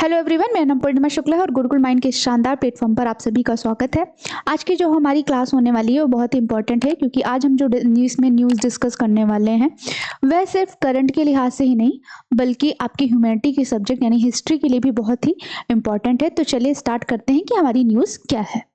Hello everyone, मेरा नाम पूर्णिमा शुक्ला है और गुरुकुल माइंड के इस शानदार प्लेटफॉर्म पर आप सभी का स्वागत है। आज की जो हमारी क्लास होने वाली है वो बहुत ही इंपॉर्टेंट है, क्योंकि आज हम जो न्यूज़ डिस्कस करने वाले हैं वह सिर्फ करंट के लिहाज से ही नहीं बल्कि आपकी ह्यूमैनिटी के सब्जेक्ट यानी हिस्ट्री के लिए भी बहुत ही इंपॉर्टेंट है। तो चलिए स्टार्ट करते हैं कि हमारी न्यूज़ क्या है।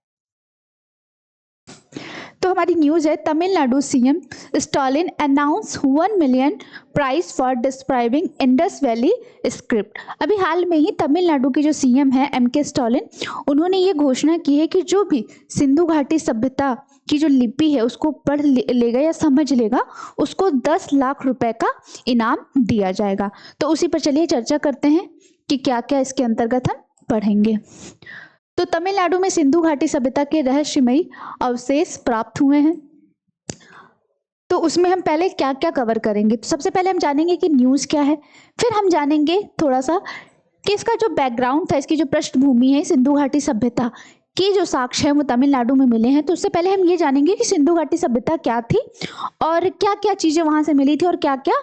तो हमारी न्यूज़ है, Tamil Nadu CM Stalin announce 1 million prize for describing Indus valley script. अभी हाल में ही तमिलनाडु के जो सीएम है एमके स्टालिन, उन्होंने ये घोषणा की है कि जो भी सिंधु घाटी सभ्यता की जो लिपि है उसको पढ़ लेगा या समझ लेगा उसको 10 लाख रुपए का इनाम दिया जाएगा। तो उसी पर चलिए चर्चा करते हैं कि क्या क्या इसके अंतर्गत हम पढ़ेंगे। तो तमिलनाडु में सिंधु घाटी सभ्यता के रहस्यमयी अवशेष प्राप्त हुए हैं। तो उसमें हम पहले क्या क्या कवर करेंगे। तो सबसे पहले हम जानेंगे कि न्यूज़ क्या है, फिर हम जानेंगे थोड़ा सा कि इसका जो बैकग्राउंड था, इसकी जो पृष्ठभूमि है, सिंधु घाटी सभ्यता की जो साक्ष्य है वो तमिलनाडु में मिले हैं। तो उससे पहले हम ये जानेंगे कि सिंधु घाटी सभ्यता क्या थी और क्या क्या चीज़ें वहाँ से मिली थी और क्या क्या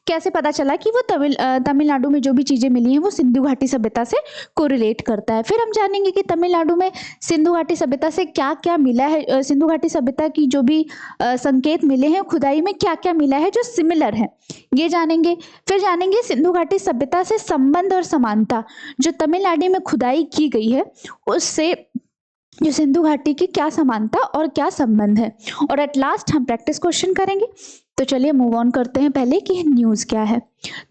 कैसे पता चला कि वो तमिलनाडु में जो भी चीज़ें मिली हैं वो सिंधु घाटी सभ्यता से कोरिलेट करता है। फिर हम जानेंगे कि तमिलनाडु में सिंधु घाटी सभ्यता से क्या क्या मिला है, सिंधु घाटी सभ्यता की जो भी संकेत मिले हैं खुदाई में क्या क्या मिला है जो सिमिलर है, ये जानेंगे। फिर जानेंगे सिंधु घाटी सभ्यता से संबंध और समानता, जो तमिलनाडु में खुदाई की गई है उससे जो सिंधु घाटी की क्या समानता और क्या संबंध है। और एट लास्ट हम प्रैक्टिस क्वेश्चन करेंगे। तो चलिए मूव ऑन करते हैं पहले कि न्यूज़ क्या है।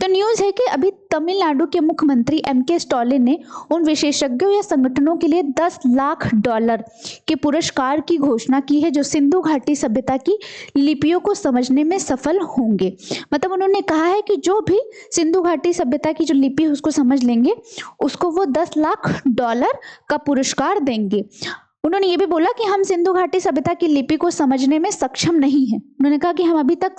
तो न्यूज़ है कि अभी तमिलनाडु के मुख्यमंत्री एमके स्टालिन ने उन विशेषज्ञों या संगठनों के लिए 10 लाख डॉलर के पुरस्कार की घोषणा की है जो सिंधु घाटी सभ्यता की लिपियों को समझने में सफल होंगे। मतलब उन्होंने कहा है कि जो भी सिंधु घाटी सभ्यता की जो लिपि है उसको समझ लेंगे उसको वो 10 लाख डॉलर का पुरस्कार देंगे। उन्होंने ये भी बोला कि हम सिंधु घाटी सभ्यता की लिपि को समझने में सक्षम नहीं हैं। उन्होंने कहा कि हम अभी तक,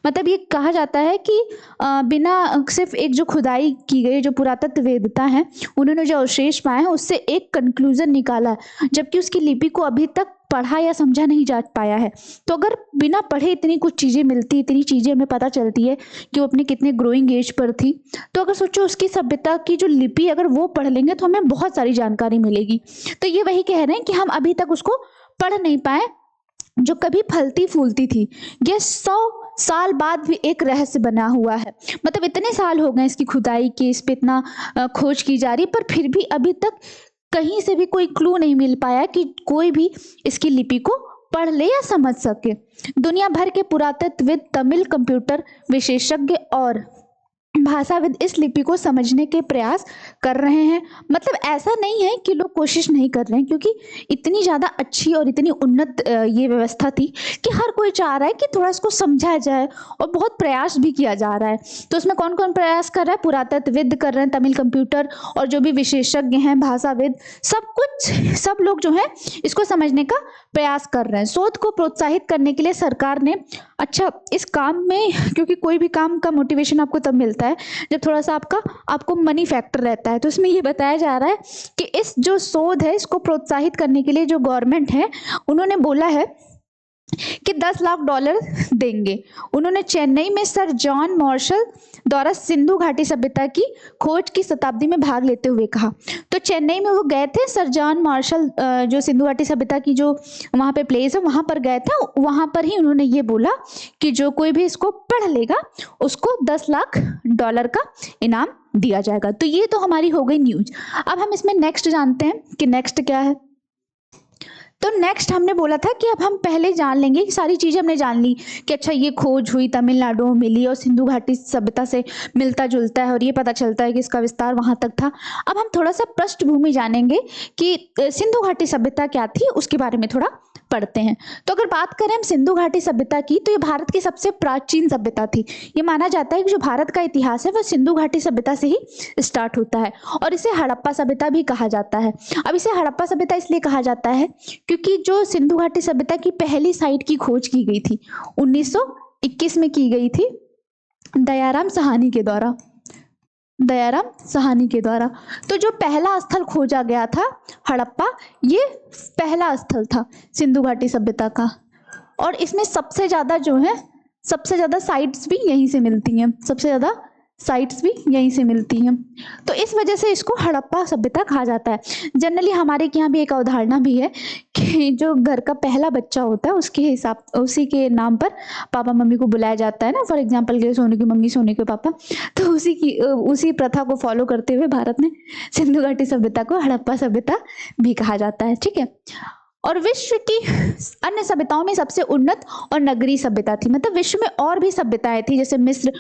मतलब ये कहा जाता है कि बिना सिर्फ एक जो खुदाई की गई जो पुरातत्ववेदता है उन्होंने जो अवशेष पाए हैं उससे एक कंक्लूजन निकाला है, जबकि उसकी लिपि को अभी तक पढ़ा या समझा नहीं जा पाया है। तो अगर बिना पढ़े इतनी कुछ चीज़ें मिलती, इतनी चीज़ें हमें पता चलती है कि वो अपने कितने ग्रोइंग एज पर थी, तो अगर सोचो उसकी सभ्यता की जो लिपि अगर वो पढ़ लेंगे तो हमें बहुत सारी जानकारी मिलेगी। तो ये वही कह रहे हैं कि हम अभी तक उसको पढ़ नहीं पाए जो कभी फलती फूलती थी। ये 100 साल बाद भी एक रहस्य बना हुआ है। मतलब इतने साल हो गए इसकी खुदाई की, इस पे इतना खोज की जा रही, पर फिर भी अभी तक कहीं से भी कोई क्लू नहीं मिल पाया कि कोई भी इसकी लिपि को पढ़ ले या समझ सके। दुनिया भर के पुरातत्वविद, तमिल कंप्यूटर विशेषज्ञ और भाषाविद इस लिपि को समझने के प्रयास कर रहे हैं। मतलब ऐसा नहीं है कि लोग कोशिश नहीं कर रहे हैं, क्योंकि इतनी ज़्यादा अच्छी और इतनी उन्नत ये व्यवस्था थी कि हर कोई चाह रहा है कि थोड़ा इसको समझा जाए और बहुत प्रयास भी किया जा रहा है। तो उसमें कौन कौन प्रयास कर रहा है? पुरातत्वविद कर रहे हैं, तमिल कंप्यूटर और जो भी विशेषज्ञ हैं, भाषाविद, सब लोग जो है इसको समझने का प्रयास कर रहे हैं। शोध को प्रोत्साहित करने के लिए सरकार ने, अच्छा इस काम में, क्योंकि कोई भी काम का मोटिवेशन आपको तब मिलता है जब थोड़ा सा आपको मनी फैक्टर रहता है, तो इसमें ये बताया जा रहा है कि इस जो शोध है इसको प्रोत्साहित करने के लिए जो गवर्नमेंट है उन्होंने बोला है कि 10 लाख डॉलर देंगे। उन्होंने चेन्नई में सर जॉन मार्शल द्वारा सिंधु घाटी सभ्यता की खोज की शताब्दी में भाग लेते हुए कहा। तो चेन्नई में वो गए थे, सर जॉन मार्शल जो सिंधु घाटी सभ्यता की जो वहाँ पे प्लेस है वहाँ पर गए थे। वहाँ पर ही उन्होंने ये बोला कि जो कोई भी इसको पढ़ लेगा उसको 10 लाख डॉलर का इनाम दिया जाएगा। तो ये तो हमारी हो गई न्यूज। अब हम इसमें नेक्स्ट जानते हैं कि नेक्स्ट क्या है। तो नेक्स्ट हमने बोला था कि अब हम पहले जान लेंगे कि सारी चीज़ें हमने जान ली कि अच्छा ये खोज हुई, तमिलनाडु में मिली और सिंधु घाटी सभ्यता से मिलता जुलता है और ये पता चलता है कि इसका विस्तार वहाँ तक था। अब हम थोड़ा सा पृष्ठभूमि जानेंगे कि सिंधु घाटी सभ्यता क्या थी, उसके बारे में थोड़ा पढ़ते हैं। तो अगर बात करें हम सिंधु घाटी सभ्यता की, तो ये भारत की सबसे प्राचीन सभ्यता थी। ये माना जाता है कि जो भारत का इतिहास है वह सिंधु घाटी सभ्यता से ही स्टार्ट होता है और इसे हड़प्पा सभ्यता भी कहा जाता है। अब इसे हड़प्पा सभ्यता इसलिए कहा जाता है क्योंकि जो सिंधु घाटी सभ्यता की पहली साइट की खोज की गई थी 1921 में की गई थी दयाराम साहनी के द्वारा। तो जो पहला स्थल खोजा गया था हड़प्पा, ये पहला स्थल था सिंधु घाटी सभ्यता का और इसमें सबसे ज़्यादा साइट्स भी यहीं से मिलती हैं। सबसे ज़्यादा साइट्स भी यहीं से मिलती हैं। तो इस वजह से इसको हड़प्पा सभ्यता कहा जाता है। जनरली हमारे के यहाँ भी एक अवधारणा भी है कि जो घर का पहला बच्चा होता है उसके हिसाब उसी के नाम पर पापा मम्मी को बुलाया जाता है ना। फॉर एग्जाम्पल के सोनू की मम्मी सोनू के पापा, तो उसी प्रथा को फॉलो करते हुए भारत में सिंधु घाटी सभ्यता को हड़प्पा सभ्यता भी कहा जाता है। ठीक है। और विश्व की अन्य सभ्यताओं में सबसे उन्नत और नगरीय सभ्यता थी। मतलब विश्व में और भी सभ्यताएं थी जैसे मिस्र,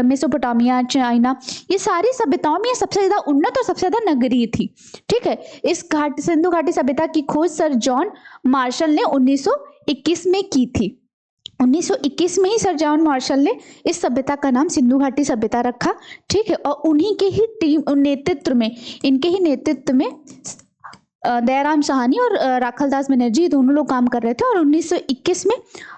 मेसोपोटामिया, चाइना, ये सारी सभ्यताओं में ये सबसे ज्यादा उन्नत और सबसे ज्यादा नगरीय थी। ठीक है। इस सिंधु घाटी सभ्यता की खोज सर जॉन मार्शल ने 1921 में की थी। 1921 में ही सर जॉन मार्शल ने इस सभ्यता का नाम सिंधु घाटी सभ्यता रखा। ठीक है। और उन्हीं के ही इनके ही नेतृत्व में दयाराम साहनी और राखलदास बनर्जी दोनों लोग काम कर रहे थे। और 1921 में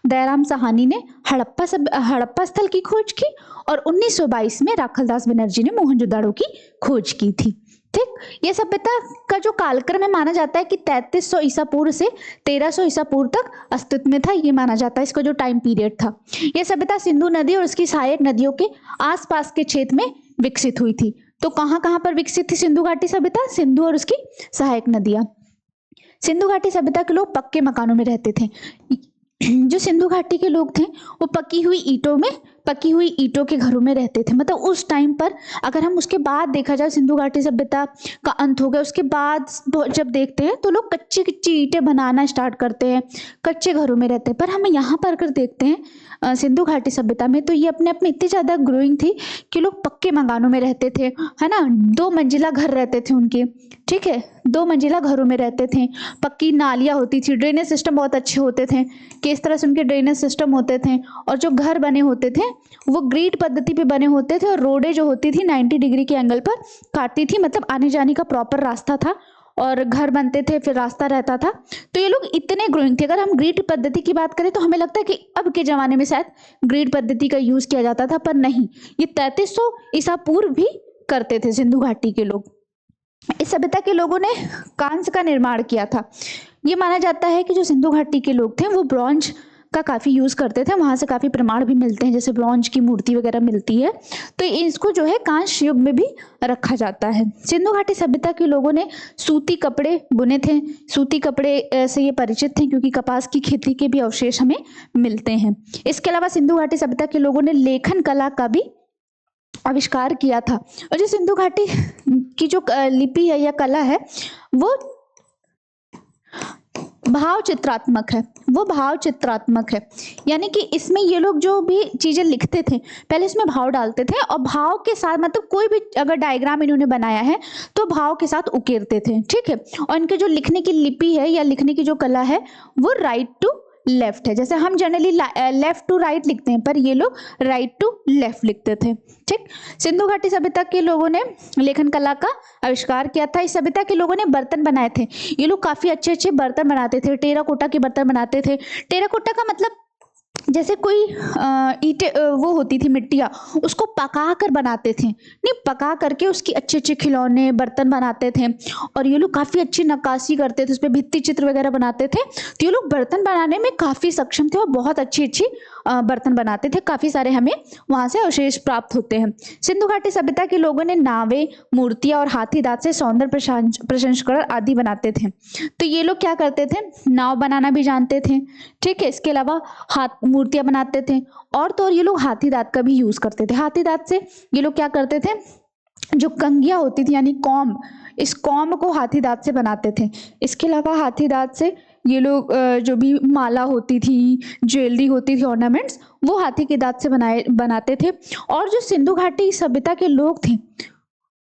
दयाराम साहनी ने हड़प्पा स्थल की खोज की और 1922 में राखलदास बनर्जी ने मोहनजोदाड़ो की खोज की थी। ठीक। ये सभ्यता का जो कालक्रम है माना जाता है कि 3300 ईसा पूर्व से 1300 ईसा पूर्व तक अस्तित्व में था। ये माना जाता है इसका जो टाइम पीरियड था। यह सभ्यता सिंधु नदी और उसकी सहायक नदियों के आसपास के क्षेत्र में विकसित हुई थी। तो कहाँ कहाँ पर विकसित थी सिंधु घाटी सभ्यता? सिंधु और उसकी सहायक नदियां। सिंधु घाटी सभ्यता के लोग पक्के मकानों में रहते थे। जो सिंधु घाटी के लोग थे वो पकी हुई ईंटों के घरों में रहते थे। मतलब उस टाइम पर अगर हम उसके बाद देखा जाए सिंधु घाटी सभ्यता का अंत हो गया, उसके बाद जब देखते हैं तो लोग कच्ची कच्ची ईंटें बनाना स्टार्ट करते हैं, कच्चे घरों में रहते हैं। पर हम यहाँ पर अगर देखते हैं सिंधु घाटी सभ्यता में तो ये अपने आप में इतनी ज्यादा ग्रोइंग थी कि लोग पक्के मकानों में रहते थे, है ना। 2 मंजिला घर रहते थे उनके। ठीक है। 2 मंजिला घरों में रहते थे। पक्की नालियां होती थी, ड्रेनेज सिस्टम बहुत अच्छे होते थे कि इस तरह से उनके ड्रेनेज सिस्टम होते थे। और जो घर बने होते थे वो ग्रिड पद्धति पे बने होते थे और रोडें जो होती थी 90 डिग्री के एंगल पर काटती थी। मतलब आने जाने का प्रॉपर रास्ता था और घर बनते थे, फिर रास्ता रहता था। तो ये लोग इतने ग्रोइंग थे। अगर हम ग्रिड पद्धति की बात करें तो हमें लगता है कि अब के जमाने में शायद ग्रिड पद्धति का यूज किया जाता था, पर नहीं, ये 3300 ईसा पूर्व भी करते थे सिंधु घाटी के लोग। इस सभ्यता के लोगों ने कांस्य का निर्माण किया था। ये माना जाता है कि जो सिंधु घाटी के लोग थे वो ब्रॉन्ज का काफी यूज करते थे। वहां से काफी प्रमाण भी मिलते हैं, जैसे ब्रॉन्ज की मूर्ति वगैरह मिलती है। तो इसको जो है कांस्य युग में भी रखा जाता है। सिंधु घाटी सभ्यता के लोगों ने सूती कपड़े बुने थे। सूती कपड़े से ये परिचित थे क्योंकि कपास की खेती के भी अवशेष हमें मिलते हैं। इसके अलावा सिंधु घाटी सभ्यता के लोगों ने लेखन कला का भी आविष्कार किया था। और जो सिंधु घाटी की जो लिपि है या कला है वो भाव चित्रात्मक है। यानी कि इसमें ये लोग जो भी चीजें लिखते थे पहले इसमें भाव डालते थे और भाव के साथ, मतलब कोई भी अगर डायग्राम इन्होंने बनाया है तो भाव के साथ उकेरते थे। ठीक है। और इनके जो लिखने की लिपि है या लिखने की जो कला है वो राइट टू लेफ्ट है। जैसे हम जनरली लेफ्ट टू राइट लिखते हैं, पर ये लोग राइट टू लेफ्ट लिखते थे। ठीक। सिंधु घाटी सभ्यता के लोगों ने लेखन कला का आविष्कार किया था। इस सभ्यता के लोगों ने बर्तन बनाए थे। ये लोग काफी अच्छे अच्छे बर्तन बनाते थे। टेराकोटा के बर्तन बनाते थे। टेराकोटा का मतलब जैसे कोई ईंटें वो होती थी मिट्टियाँ, उसको पका कर बनाते थे। नहीं, पका करके उसकी अच्छे अच्छे खिलौने बर्तन बनाते थे। और ये लोग काफ़ी अच्छी नक्काशी करते थे, उस पर भित्ति चित्र वगैरह बनाते थे। तो ये लोग बर्तन बनाने में काफ़ी सक्षम थे और बहुत अच्छी अच्छी बर्तन बनाते थे। काफ़ी सारे हमें वहाँ से अवशेष प्राप्त होते हैं। सिंधु घाटी सभ्यता के लोगों ने नावें, मूर्तियाँ और हाथी दांत से सौंदर्य प्रसंस्करण आदि बनाते थे। तो ये लोग क्या करते थे, नाव बनाना भी जानते थे। ठीक है। इसके अलावा मूर्तियां बनाते थे। और तो और ये लोग हाथी दांत का भी यूज करते थे। हाथी दांत से ये लोग क्या करते थे, जो कंघियां होती थी यानी कॉम, इस कॉम को हाथी दांत से बनाते थे। इसके अलावा हाथी दांत से ये लोग जो भी माला होती थी, ज्वेलरी होती थी, ऑर्नामेंट्स, वो हाथी के दांत से बनाते थे। और जो सिंधु घाटी सभ्यता के लोग थे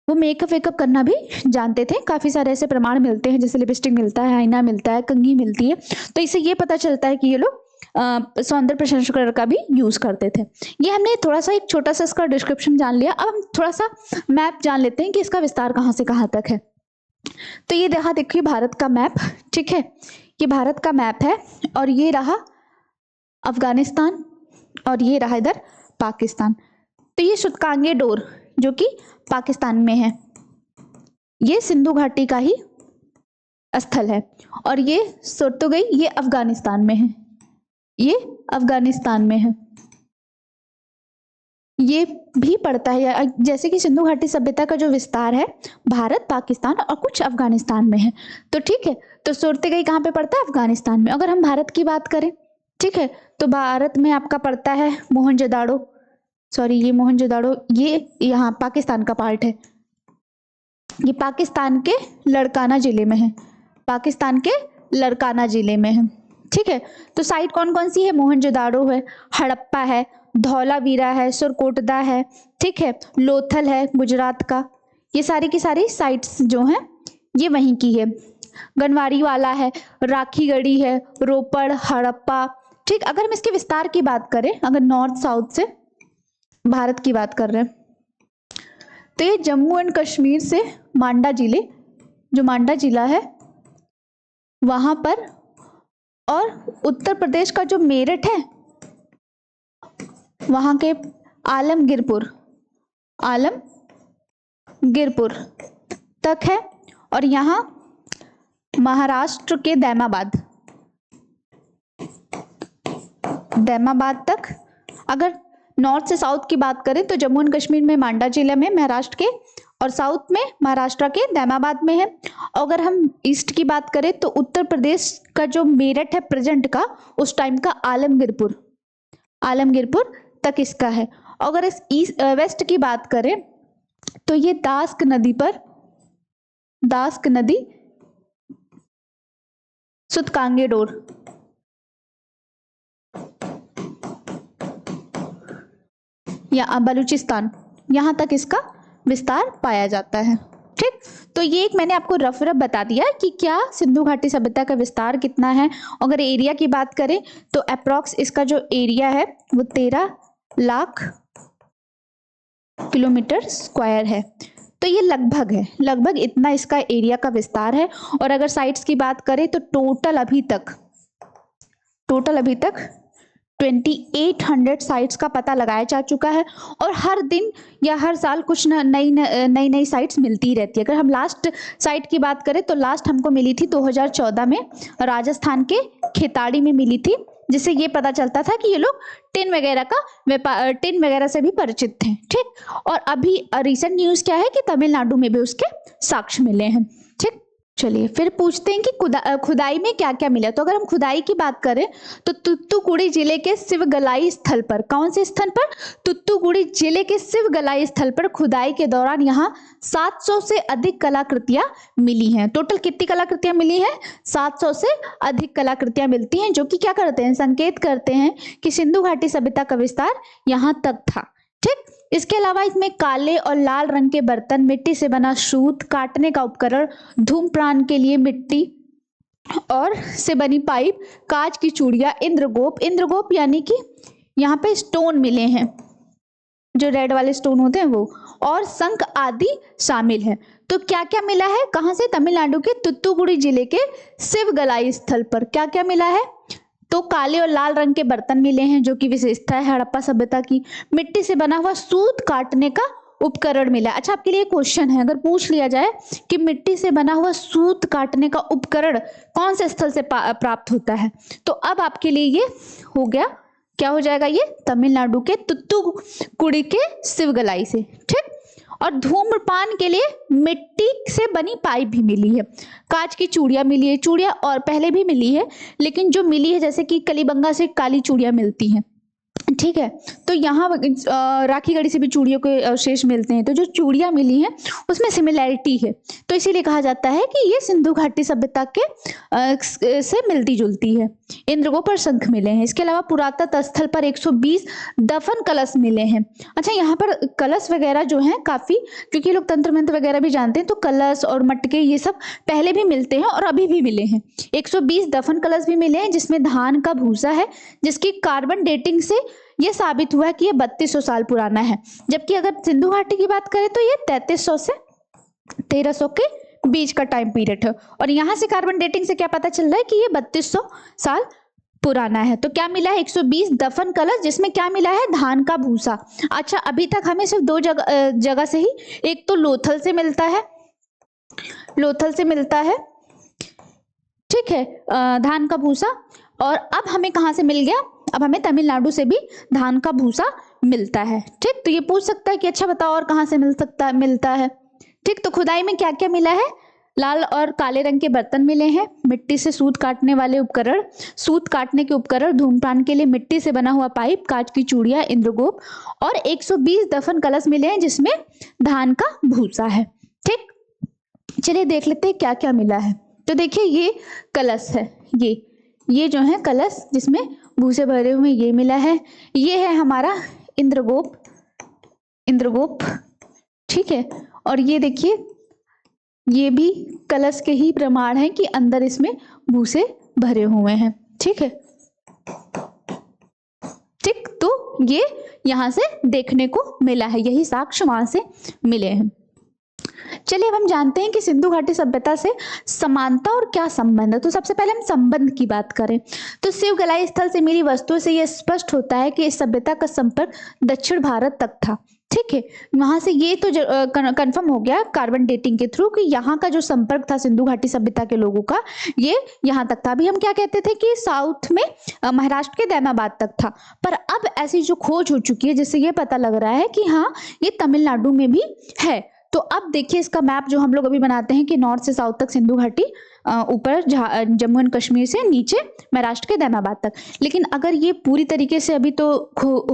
वो मेकअप वेकअप करना भी जानते थे। काफ़ी सारे ऐसे प्रमाण मिलते हैं, जैसे लिपस्टिक मिलता है, आईना मिलता है, कंघी मिलती है। तो इससे ये पता चलता है कि ये लोग सौंदर्य प्रसंस्करण का भी यूज करते थे। ये हमने थोड़ा सा एक छोटा सा इसका डिस्क्रिप्शन जान लिया। अब हम थोड़ा सा मैप जान लेते हैं कि इसका विस्तार कहाँ से कहाँ तक है। तो ये देखिए भारत का मैप। ठीक है। ये भारत का मैप है और ये रहा अफगानिस्तान और ये रहा इधर पाकिस्तान। तो ये शुतकांगे डोर जो कि पाकिस्तान में है, ये सिंधु घाटी का ही स्थल है। और ये सुरतुगई, ये अफगानिस्तान में है। ये अफगानिस्तान में है। ये भी पड़ता है, जैसे कि सिंधु घाटी सभ्यता का जो विस्तार है भारत, पाकिस्तान और कुछ अफगानिस्तान में है। तो ठीक है, तो सूरतेगई कहाँ पे पड़ता है? अफगानिस्तान में। अगर हम भारत की बात करें, ठीक है, तो भारत में आपका पड़ता है मोहनजोदाड़ो, सॉरी ये मोहनजोदाड़ो ये यहाँ पाकिस्तान का पार्ट है, ये पाकिस्तान के लड़काना जिले में है, पाकिस्तान के लड़काना जिले में है। ठीक है, तो साइट कौन कौन सी है? मोहनजोदाड़ो है, हड़प्पा है, धौलावीरा है, सुरकोटदा है, ठीक है, लोथल है गुजरात का। ये सारी की सारी साइट्स जो हैं ये वहीं की है। गनवारी वाला है, राखीगढ़ी है, रोपड़, हड़प्पा। ठीक, अगर हम इसके विस्तार की बात करें, अगर नॉर्थ साउथ से भारत की बात कर रहे हैं, तो ये जम्मू एंड कश्मीर से मांडा जिले, जो मांडा जिला है वहां पर, और उत्तर प्रदेश का जो मेरठ है वहां के आलमगीरपुर तक है, और यहाँ महाराष्ट्र के दैमाबाद तक। अगर नॉर्थ से साउथ की बात करें तो जम्मू एंड कश्मीर में मांडा जिला में महाराष्ट्र के, और साउथ में महाराष्ट्र के दैमाबाद में है। अगर हम ईस्ट की बात करें तो उत्तर प्रदेश का जो मेरठ है प्रेजेंट का, उस टाइम का आलमगीरपुर तक इसका है। अगर इस ईस्ट वेस्ट की बात करें तो ये दास्क नदी सुतकांगेडोर, या बलूचिस्तान, यहां तक इसका विस्तार पाया जाता है। ठीक, तो ये एक मैंने आपको रफ बता दिया कि क्या सिंधु घाटी सभ्यता का विस्तार कितना है। अगर एरिया की बात करें तो अप्रॉक्स इसका जो एरिया है वो 13 लाख किलोमीटर स्क्वायर है। तो ये लगभग इतना इसका एरिया का विस्तार है। और अगर साइट्स की बात करें तो टोटल अभी तक 2800 साइट्स का पता लगाया जा चुका है, और हर दिन या हर साल कुछ नई साइट्स मिलती रहती है। अगर हम लास्ट साइट की बात करें तो लास्ट हमको मिली थी 2014 में, राजस्थान के खेताड़ी में मिली थी, जिससे ये पता चलता था कि ये लोग टिन वगैरह से भी परिचित थे। ठीक, और अभी रिसेंट न्यूज़ क्या है कि तमिलनाडु में भी उसके साक्ष्य मिले हैं। ठीक, चलिए फिर पूछते हैं कि खुदाई में क्या क्या मिला। तो अगर हम खुदाई की बात करें तो तुत्तुकुड़ी जिले के शिवगलाई स्थल पर, कौन से स्थल पर? तुत्तुकुड़ी जिले के शिवगलाई स्थल पर खुदाई के दौरान यहाँ 700 से अधिक कलाकृतियां मिली हैं। टोटल कितनी कलाकृतियां मिली हैं? 700 से अधिक कलाकृतियां मिलती हैं, जो कि क्या करते हैं? संकेत करते हैं कि सिंधु घाटी सभ्यता का विस्तार यहाँ तक था। ठीक, इसके अलावा इसमें काले और लाल रंग के बर्तन, मिट्टी से बना सूत, काटने का उपकरण, धूम्रपान के लिए मिट्टी और से बनी पाइप, कांच की चूड़ियां, इंद्रगोप यानी कि यहाँ पे स्टोन मिले हैं, जो रेड वाले स्टोन होते हैं वो, और शंख आदि शामिल है। तो क्या क्या मिला है? कहाँ से? तमिलनाडु के तुत्तुकुड़ी जिले के शिवगलाई स्थल पर क्या क्या मिला है? तो काले और लाल रंग के बर्तन मिले हैं, जो कि विशेषता है हड़प्पा सभ्यता की। मिट्टी से बना हुआ सूत काटने का उपकरण मिला। अच्छा, आपके लिए क्वेश्चन है, अगर पूछ लिया जाए कि मिट्टी से बना हुआ सूत काटने का उपकरण कौन से स्थल से प्राप्त होता है, तो अब आपके लिए ये हो गया, क्या हो जाएगा? ये तमिलनाडु के तुत्तुकुड़ी के शिवगलाई से। ठीक, और धूम्रपान के लिए मिट्टी से बनी पाइप भी मिली है, कांच की चूड़ियां मिली है, चूड़ियां और पहले भी मिली है, लेकिन जो मिली है जैसे कि कलीबंगा से काली चूड़ियां मिलती हैं। ठीक है, तो यहाँ राखीगढ़ी से भी चूड़ियों के अवशेष मिलते हैं। तो जो चूड़ियां मिली हैं उसमें सिमिलैरिटी है, तो इसीलिए कहा जाता है कि ये सिंधु घाटी सभ्यता के से मिलती जुलती है। इंद्रगोप और शंख मिले हैं। इसके अलावा पुरातत्व स्थल पर 120 दफन कलश मिले हैं। अच्छा, यहाँ पर कलश वगैरह जो हैं काफी, क्योंकि लोग तंत्र मंत्र वगैरह भी जानते हैं, तो कलश और मटके ये सब पहले भी मिलते हैं और अभी भी मिले हैं। 120 दफन कलश भी मिले हैं, जिसमें धान का भूसा है, जिसकी कार्बन डेटिंग से ये साबित हुआ कि ये 3200 साल पुराना है। जबकि अगर सिंधु घाटी की बात करें तो ये 3300 से 1300 के बीच का टाइम पीरियड है। और यहाँ से कार्बन डेटिंग से क्या पता चल रहा है कि ये 3200 साल पुराना है। तो क्या मिला है? 120 दफन कलश, जिसमें क्या मिला है? धान का भूसा। अच्छा, अभी तक हमें सिर्फ दो जगह से ही, एक तो लोथल से मिलता है, ठीक है, धान का भूसा, और अब हमें कहाँ से मिल गया? अब हमें तमिलनाडु से भी धान का भूसा मिलता है। ठीक, तो ये पूछ सकता है कि अच्छा बताओ और कहाँ से मिलता है। ठीक, तो खुदाई में क्या क्या मिला है? लाल और काले रंग के बर्तन मिले हैं, मिट्टी से सूत काटने वाले उपकरण, सूत काटने के उपकरण, धूम्रपान के लिए मिट्टी से बना हुआ पाइप, कांच की चूड़ियां, इंद्रगोप और 120 दफन कलश मिले हैं जिसमें धान का भूसा है। ठीक, चलिए देख लेते हैं क्या क्या मिला है। तो देखिए ये कलश है, ये जो है कलश जिसमें भूसे भरे हुए ये मिला है। ये है हमारा इंद्रगोप। ठीक है, और ये देखिए ये भी कलश के ही प्रमाण है कि अंदर इसमें भूसे भरे हुए हैं। ठीक है, ठीक, तो ये यहां से देखने को मिला है, यही साक्ष्य वहां से मिले हैं। चलिए अब हम जानते हैं कि सिंधु घाटी सभ्यता से समानता और क्या संबंध है। तो सबसे पहले हम संबंध की बात करें तो शिव गलाई स्थल से मिली वस्तुओं से यह स्पष्ट होता है कि इस सभ्यता का संपर्क दक्षिण भारत तक था। ठीक है, वहां से ये तो कंफर्म हो गया कार्बन डेटिंग के थ्रू कि यहाँ का जो संपर्क था सिंधु घाटी सभ्यता के लोगों का ये यहाँ तक था। अभी हम क्या कहते थे कि साउथ में महाराष्ट्र के दैमाबाद तक था, पर अब ऐसी जो खोज हो चुकी है जिससे ये पता लग रहा है कि हाँ ये तमिलनाडु में भी है। तो अब देखिए इसका मैप जो हम लोग अभी बनाते हैं कि नॉर्थ से साउथ तक सिंधु घाटी, ऊपर जम्मू एंड कश्मीर से नीचे महाराष्ट्र के दैमाबाद तक। लेकिन अगर ये पूरी तरीके से अभी तो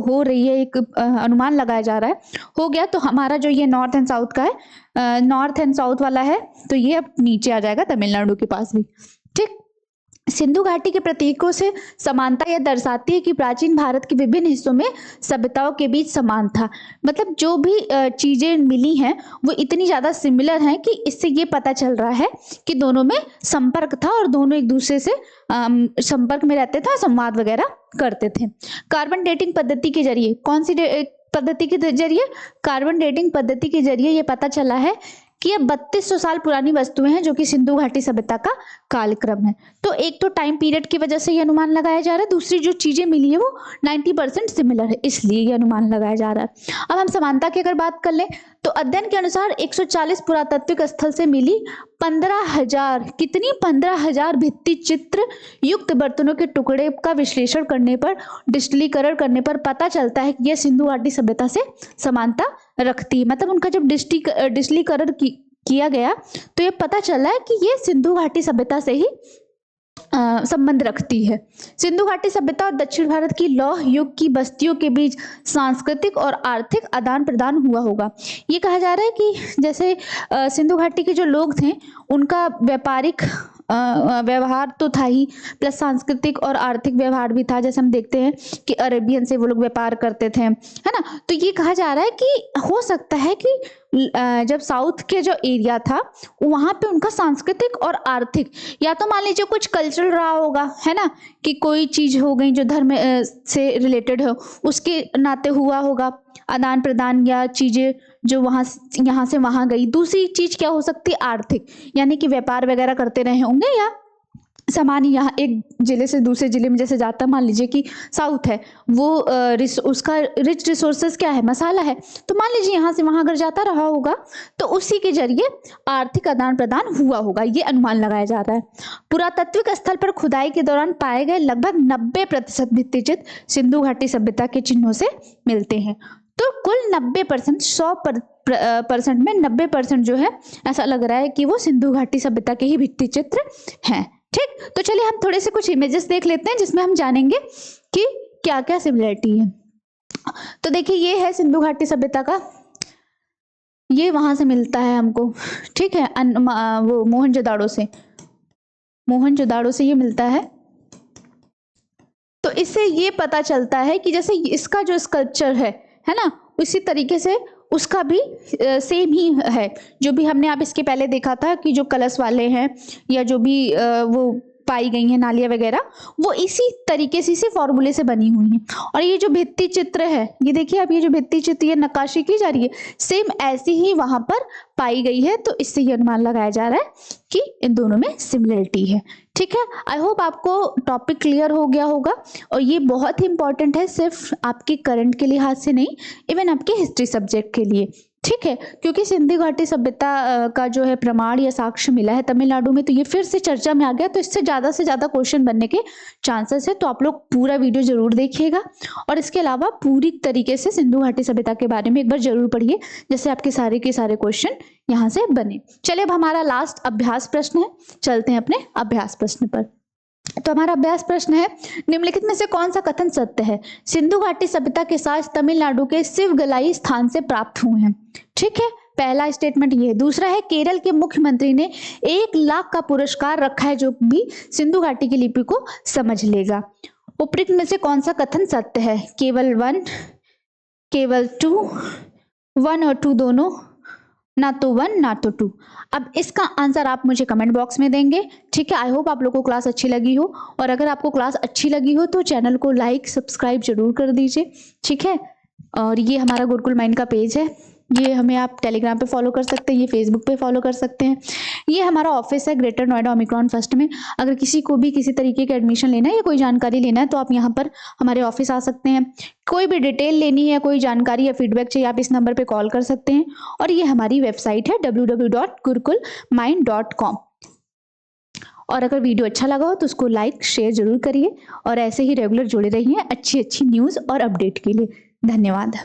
हो रही है, एक अनुमान लगाया जा रहा है, हो गया तो हमारा जो ये नॉर्थ एंड साउथ का है, नॉर्थ एंड साउथ वाला है तो ये अब नीचे आ जाएगा तमिलनाडु के पास भी। ठीक, सिंधु घाटी के प्रतीकों से समानता यह दर्शाती है कि प्राचीन भारत के विभिन्न हिस्सों में सभ्यताओं के बीच समान था। मतलब जो भी चीजें मिली हैं वो इतनी ज्यादा सिमिलर हैं कि इससे ये पता चल रहा है कि दोनों में संपर्क था और दोनों एक दूसरे से संपर्क में रहते थे, संवाद वगैरह करते थे। कार्बन डेटिंग पद्धति के जरिए, कौन सी पद्धति के जरिए? कार्बन डेटिंग पद्धति के जरिए ये पता चला है कि ये 3200 साल पुरानी वस्तुएं हैं जो कि सिंधु घाटी सभ्यता का कालक्रम है। तो एक तो टाइम पीरियड की वजह से ये अनुमान लगाया जा रहा है, दूसरी जो चीजें मिली है वो 90% सिमिलर है, इसलिए ये अनुमान लगाया जा रहा है। अब हम समानता की अगर बात कर लें तो अध्ययन के अनुसार 140 पुरातात्विक स्थल से मिली 15,000 कितनी 15,000 भित्ति चित्र युक्त बर्तनों के टुकड़े का विश्लेषण करने पर, डिस्टिलीकरण करने पर पता चलता है कि यह सिंधु घाटी सभ्यता से समानता रखती है। मतलब उनका जब डिस्टिलीकरण किया गया तो ये पता चला है कि ये सिंधु घाटी सभ्यता से ही संबंध रखती है। सिंधु घाटी सभ्यता और दक्षिण भारत की लौह युग की बस्तियों के बीच सांस्कृतिक और आर्थिक आदान प्रदान हुआ होगा। ये कहा जा रहा है कि जैसे सिंधु घाटी के जो लोग थे उनका व्यापारिक व्यवहार तो था ही, प्लस सांस्कृतिक और आर्थिक व्यवहार भी था। जैसे हम देखते हैं कि अरेबियन से वो लोग व्यापार करते थे, है ना। तो ये कहा जा रहा है कि हो सकता है कि जब साउथ के जो एरिया था वहां पे उनका सांस्कृतिक और आर्थिक, या तो मान लीजिए कुछ कल्चरल रहा होगा, है ना, कि कोई चीज हो गई जो धर्म से रिलेटेड हो, उसके नाते हुआ होगा आदान प्रदान या चीजें जो यहाँ से वहां गई। दूसरी चीज क्या हो सकती है? आर्थिक, यानी कि व्यापार वगैरह करते रहे होंगे या सामान यहाँ एक जिले से दूसरे जिले में जैसे जाता, मान लीजिए कि साउथ है वो उसका रिच रिसोर्सेज क्या है? मसाला है। तो मान लीजिए यहाँ से वहां अगर जाता रहा होगा तो उसी के जरिए आर्थिक आदान प्रदान हुआ होगा, ये अनुमान लगाया जा रहा है। पुरातात्विक स्थल पर खुदाई के दौरान पाए गए लगभग 90% भित्तिचित्र सिंधु घाटी सभ्यता के चिन्हों से मिलते हैं। तो कुल 90%, 100% में 90% जो है ऐसा लग रहा है कि वो सिंधु घाटी सभ्यता के ही भित्ति चित्र हैं। ठीक, तो चलिए हम थोड़े से कुछ इमेजेस देख लेते हैं जिसमें हम जानेंगे कि क्या क्या सिमिलरिटी है। तो देखिए ये है सिंधु घाटी सभ्यता का, ये वहां से मिलता है हमको, ठीक है, वो मोहनजोदाड़ो से ये मिलता है। तो इससे ये पता चलता है कि जैसे इसका जो स्कल्पचर है ना, उसी तरीके से उसका भी सेम ही है। जो भी हमने आप इसके पहले देखा था कि जो कलश वाले हैं या जो भी वो पाई गई हैं नालियाँ वगैरह, वो इसी तरीके से, इसी फॉर्मूले से बनी हुई हैं। और ये जो भित्ति चित्र है, ये देखिए अब ये जो भित्ति चित्र, ये नक्काशी की जा रही है, सेम ऐसी ही वहां पर पाई गई है। तो इससे ये अनुमान लगाया जा रहा है कि इन दोनों में सिमिलरिटी है। ठीक है, आई होप आपको टॉपिक क्लियर हो गया होगा। और ये बहुत ही इंपॉर्टेंट है, सिर्फ आपके करंट के लिहाज से नहीं, इवन आपके हिस्ट्री सब्जेक्ट के लिए, ठीक है, क्योंकि सिंधु घाटी सभ्यता का जो है प्रमाण या साक्ष्य मिला है तमिलनाडु में, तो ये फिर से चर्चा में आ गया, तो इससे से ज्यादा क्वेश्चन बनने के चांसेस है। तो आप लोग पूरा वीडियो जरूर देखिएगा और इसके अलावा पूरी तरीके से सिंधु घाटी सभ्यता के बारे में एक बार जरूर पढ़िए, जैसे आपके सारे के सारे क्वेश्चन यहाँ से बने। चलिए अब हमारा लास्ट अभ्यास प्रश्न है, चलते हैं अपने अभ्यास प्रश्न पर। तो हमारा अभ्यास प्रश्न है, निम्नलिखित में से कौन सा कथन सत्य है? सिंधु घाटी सभ्यता के साथ तमिलनाडु के शिवगलाई स्थान से प्राप्त हुए हैं। ठीक है, पहला स्टेटमेंट ये है। दूसरा है, केरल के मुख्यमंत्री ने 1 लाख का पुरस्कार रखा है जो भी सिंधु घाटी की लिपि को समझ लेगा। उपरोक्त में से कौन सा कथन सत्य है? केवल 1, केवल 2, 1 और 2 दोनों, ना तो 1 ना तो 2। अब इसका आंसर आप मुझे कमेंट बॉक्स में देंगे। ठीक है, आई होप आप लोगों को क्लास अच्छी लगी हो, और अगर आपको क्लास अच्छी लगी हो तो चैनल को लाइक सब्सक्राइब जरूर कर दीजिए। ठीक है, और ये हमारा गुरुकुल माइंड का पेज है, ये हमें आप टेलीग्राम पे फॉलो कर सकते हैं, ये फेसबुक पे फॉलो कर सकते हैं। ये हमारा ऑफिस है ग्रेटर नोएडा ओमिक्रॉन फर्स्ट में। अगर किसी को भी किसी तरीके का एडमिशन लेना है या कोई जानकारी लेना है तो आप यहाँ पर हमारे ऑफिस आ सकते हैं। कोई भी डिटेल लेनी है, कोई जानकारी या फीडबैक चाहिए, आप इस नंबर पे कॉल कर सकते हैं। और ये हमारी वेबसाइट है www.gurukulmind.com। और अगर वीडियो अच्छा लगा हो तो उसको लाइक शेयर जरूर करिए, और ऐसे ही रेगुलर जुड़े रहिए अच्छी अच्छी न्यूज़ और अपडेट के लिए। धन्यवाद।